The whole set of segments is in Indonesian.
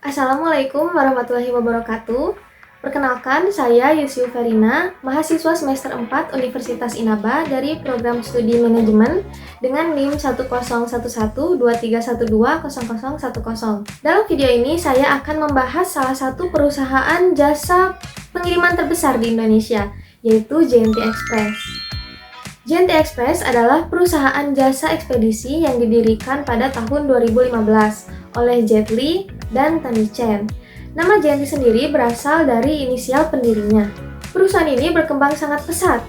Assalamualaikum warahmatullahi wabarakatuh. Perkenalkan, saya Yusiu Verina, mahasiswa semester 4 Universitas Inaba dari program studi manajemen dengan NIM 1011231200010. Dalam video ini, saya akan membahas salah satu perusahaan jasa pengiriman terbesar di Indonesia, yaitu JNT Express. JNT Express adalah perusahaan jasa ekspedisi yang didirikan pada tahun 2015 oleh Jet Li dan Tony Chen. Nama JNT sendiri berasal dari inisial pendirinya. Perusahaan ini berkembang sangat pesat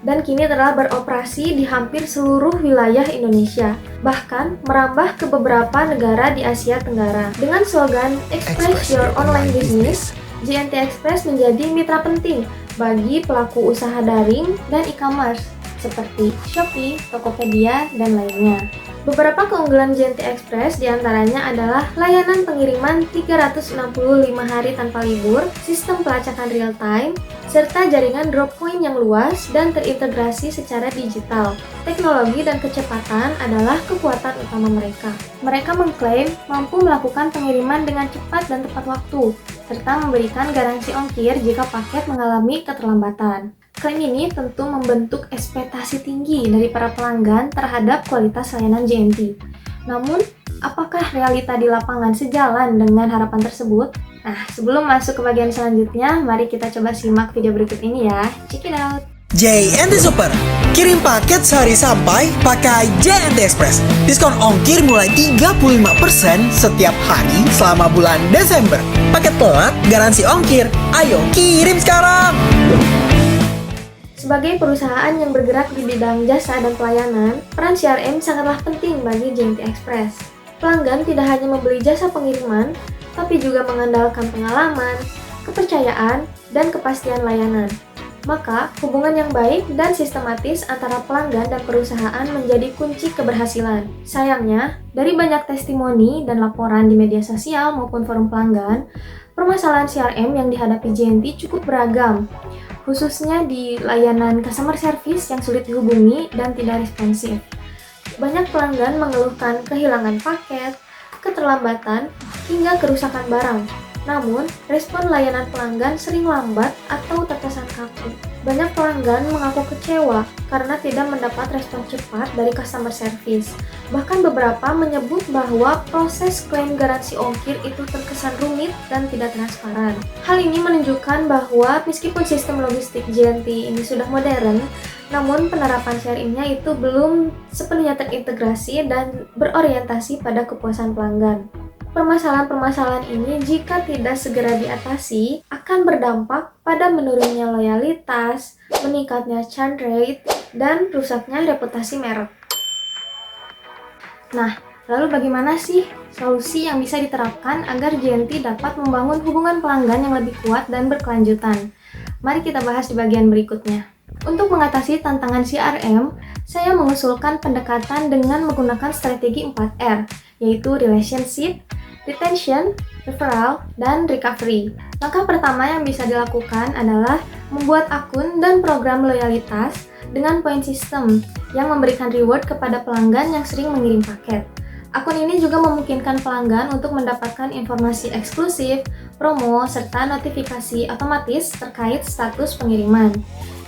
dan kini telah beroperasi di hampir seluruh wilayah Indonesia, bahkan merambah ke beberapa negara di Asia Tenggara. Dengan slogan Express Your Online Business, JNT Express menjadi mitra penting bagi pelaku usaha daring dan e-commerce seperti Shopee, Tokopedia, dan lainnya. Beberapa keunggulan JNT Express diantaranya adalah layanan pengiriman 365 hari tanpa libur, sistem pelacakan real time, serta jaringan drop point yang luas dan terintegrasi secara digital. Teknologi dan kecepatan adalah kekuatan utama mereka. Mereka mengklaim mampu melakukan pengiriman dengan cepat dan tepat waktu, serta memberikan garansi ongkir jika paket mengalami keterlambatan. Klaim ini tentu membentuk ekspektasi tinggi dari para pelanggan terhadap kualitas layanan JNT. Namun, apakah realita di lapangan sejalan dengan harapan tersebut? Nah, sebelum masuk ke bagian selanjutnya, mari kita coba simak video berikut ini ya. Check it out! JNT Super, kirim paket sehari sampai pakai JNT Express. Diskon ongkir mulai 35% setiap hari selama bulan Desember. Paket telat, garansi ongkir. Ayo kirim sekarang! Sebagai perusahaan yang bergerak di bidang jasa dan pelayanan, peran CRM sangatlah penting bagi JNT Express. Pelanggan tidak hanya membeli jasa pengiriman, tapi juga mengandalkan pengalaman, kepercayaan, dan kepastian layanan. Maka, hubungan yang baik dan sistematis antara pelanggan dan perusahaan menjadi kunci keberhasilan. Sayangnya, dari banyak testimoni dan laporan di media sosial maupun forum pelanggan, permasalahan CRM yang dihadapi JNT cukup beragam, khususnya di layanan customer service yang sulit dihubungi dan tidak responsif. Banyak pelanggan mengeluhkan kehilangan paket, keterlambatan, hingga kerusakan barang. Namun, respon layanan pelanggan sering lambat atau terkesan kaku. Banyak pelanggan mengaku kecewa karena tidak mendapat respon cepat dari customer service. Bahkan beberapa menyebut bahwa proses klaim garansi ongkir itu terkesan rumit dan tidak transparan. Hal ini menunjukkan bahwa meskipun sistem logistik JNT ini sudah modern, namun penerapan CRM-nya itu belum sepenuhnya terintegrasi dan berorientasi pada kepuasan pelanggan. Permasalahan-permasalahan ini jika tidak segera diatasi akan berdampak pada menurunnya loyalitas, meningkatnya churn rate, dan rusaknya reputasi merek. Nah, lalu bagaimana sih solusi yang bisa diterapkan agar JNT dapat membangun hubungan pelanggan yang lebih kuat dan berkelanjutan? Mari kita bahas di bagian berikutnya. Untuk mengatasi tantangan CRM, saya mengusulkan pendekatan dengan menggunakan strategi 4R, yaitu relationship, retention, referral, dan recovery. Langkah pertama yang bisa dilakukan adalah membuat akun dan program loyalitas dengan point system yang memberikan reward kepada pelanggan yang sering mengirim paket. Akun ini juga memungkinkan pelanggan untuk mendapatkan informasi eksklusif, promo, serta notifikasi otomatis terkait status pengiriman.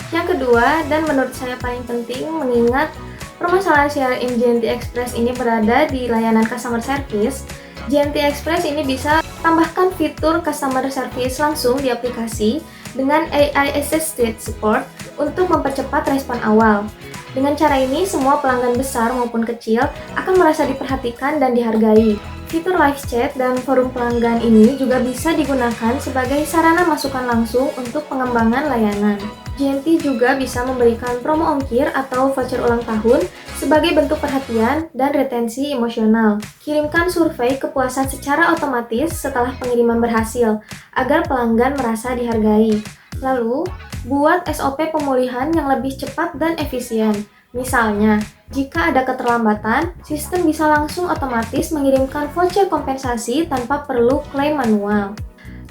Yang kedua, dan menurut saya paling penting, mengingat permasalahan CRM JNT Express ini berada di layanan customer service, JNT Express ini bisa tambahkan fitur customer service langsung di aplikasi dengan AI Assisted Support untuk mempercepat respon awal. Dengan cara ini, semua pelanggan besar maupun kecil akan merasa diperhatikan dan dihargai. Fitur live chat dan forum pelanggan ini juga bisa digunakan sebagai sarana masukan langsung untuk pengembangan layanan. JNT juga bisa memberikan promo ongkir atau voucher ulang tahun sebagai bentuk perhatian dan retensi emosional. Kirimkan survei kepuasan secara otomatis setelah pengiriman berhasil, agar pelanggan merasa dihargai. Lalu, buat SOP pemulihan yang lebih cepat dan efisien. Misalnya, jika ada keterlambatan, sistem bisa langsung otomatis mengirimkan voucher kompensasi tanpa perlu klaim manual.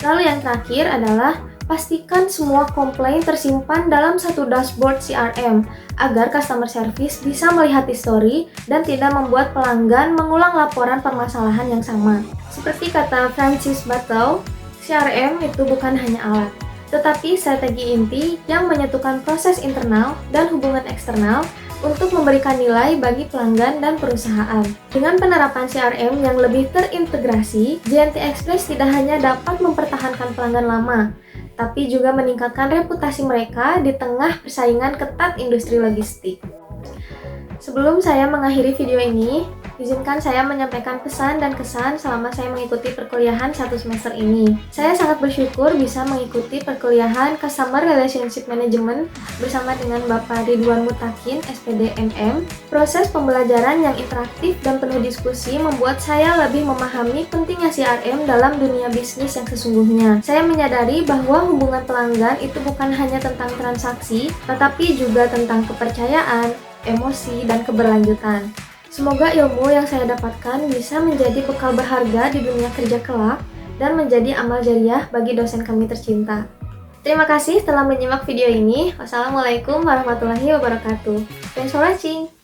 Lalu yang terakhir adalah Pastikan semua komplain tersimpan dalam satu dashboard CRM agar customer service bisa melihat histori dan tidak membuat pelanggan mengulang laporan permasalahan yang sama. Seperti kata Francis Battle, CRM itu bukan hanya alat, tetapi strategi inti yang menyatukan proses internal dan hubungan eksternal untuk memberikan nilai bagi pelanggan dan perusahaan. Dengan penerapan CRM yang lebih terintegrasi, JNT Express tidak hanya dapat mempertahankan pelanggan lama, tapi juga meningkatkan reputasi mereka di tengah persaingan ketat industri logistik. Sebelum saya mengakhiri video ini, izinkan saya menyampaikan pesan dan kesan selama saya mengikuti perkuliahan 1 semester ini. Saya sangat bersyukur bisa mengikuti perkuliahan Customer Relationship Management bersama dengan Bapak Ridwan Mutakin, SPD MM. Proses pembelajaran yang interaktif dan penuh diskusi membuat saya lebih memahami pentingnya CRM dalam dunia bisnis yang sesungguhnya. Saya menyadari bahwa hubungan pelanggan itu bukan hanya tentang transaksi, tetapi juga tentang kepercayaan, emosi, dan keberlanjutan. Semoga ilmu yang saya dapatkan bisa menjadi bekal berharga di dunia kerja kelak dan menjadi amal jariah bagi dosen kami tercinta. Terima kasih telah menyimak video ini. Wassalamualaikum warahmatullahi wabarakatuh. Thanks for watching.